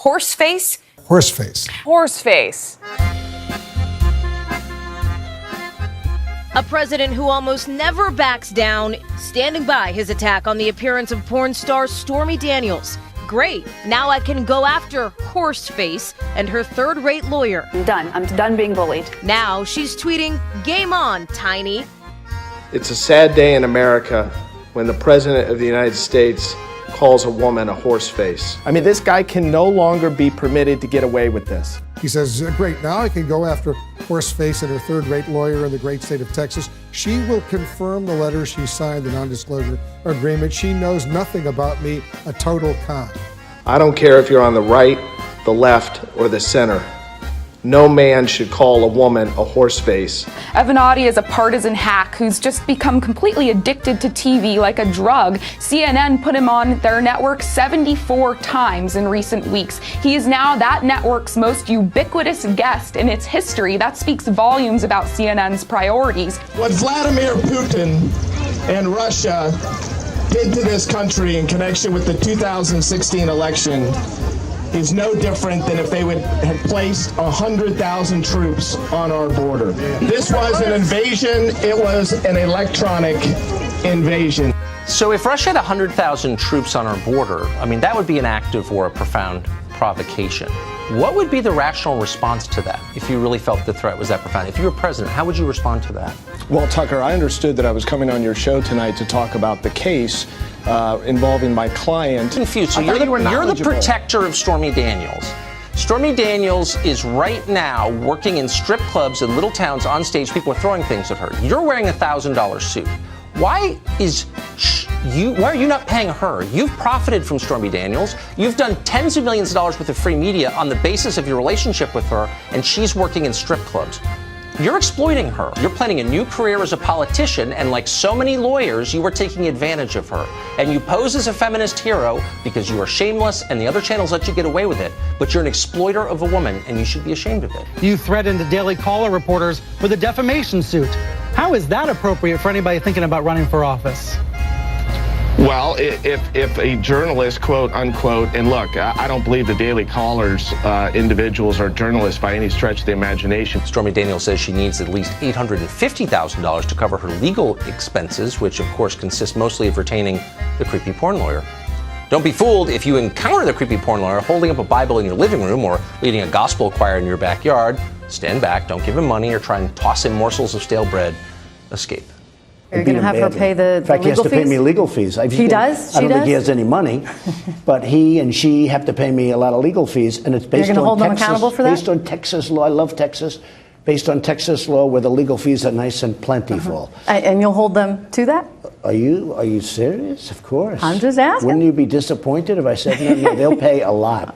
Horseface? Horseface. Horseface. A president who almost never backs down, standing by his attack on the appearance of porn star Stormy Daniels. Great. Now I can go after Horseface and her third-rate lawyer. I'm done. I'm done being bullied. Now she's tweeting, "Game on, Tiny." It's a sad day in America when the President of the United States calls a woman a horseface. I mean, this guy can no longer be permitted to get away with this. He says, great, now I can go after Horseface and her third-rate lawyer in the great state of Texas. She will confirm the letter she signed, the non-disclosure agreement. She knows nothing about me, a total con. I don't care if you're on the right, the left, or the center. No man should call a woman a horseface. Avenatti is a partisan hack who's just become completely addicted to TV like a drug. CNN put him on their network 74 times in recent weeks. He is now that network's most ubiquitous guest in its history. That speaks volumes about CNN's priorities. What Vladimir Putin and Russia did to this country in connection with the 2016 election is no different than if they had placed 100,000 troops on our border. This was an invasion. It was an electronic invasion. So if Russia had 100,000 troops on our border, I mean, that would be an active or a profound provocation. What would be the rational response to that if you really felt the threat was that profound? If you were president, how would you respond to that? Well, Tucker, I understood that I was coming on your show tonight to talk about the case involving my client. Confused. So you're the protector of Stormy Daniels. Stormy Daniels is right now working in strip clubs in little towns on stage. People are throwing things at her. You're wearing a $1,000 suit. Why are you not paying her? You've profited from Stormy Daniels. You've done tens of millions of dollars worth of free media on the basis of your relationship with her, and she's working in strip clubs. You're exploiting her. You're planning a new career as a politician, and like so many lawyers, you are taking advantage of her. And you pose as a feminist hero because you are shameless and the other channels let you get away with it, but you're an exploiter of a woman, and you should be ashamed of it. You threatened the Daily Caller reporters with a defamation suit. How is that appropriate for anybody thinking about running for office? Well, if a journalist, quote unquote, and look, I don't believe the Daily Caller's individuals are journalists by any stretch of the imagination. Stormy Daniels says she needs at least $850,000 to cover her legal expenses, which of course consist mostly of retaining the creepy porn lawyer. Don't be fooled if you encounter the creepy porn lawyer holding up a Bible in your living room or leading a gospel choir in your backyard. Stand back, don't give him money or try and toss him morsels of stale bread. Escape. You're going to have her pay the legal fees? In fact, he has to pay me legal fees. He does? I don't think he has any money, but he and she have to pay me a lot of legal fees, and it's based on Texas. You're going to hold them accountable for that? Based on Texas law. I love Texas. Based on Texas law, where the legal fees are nice and plentiful. And you'll hold them to that? Are you serious? Of course. I'm just asking. Wouldn't you be disappointed if I said no? They'll pay a lot.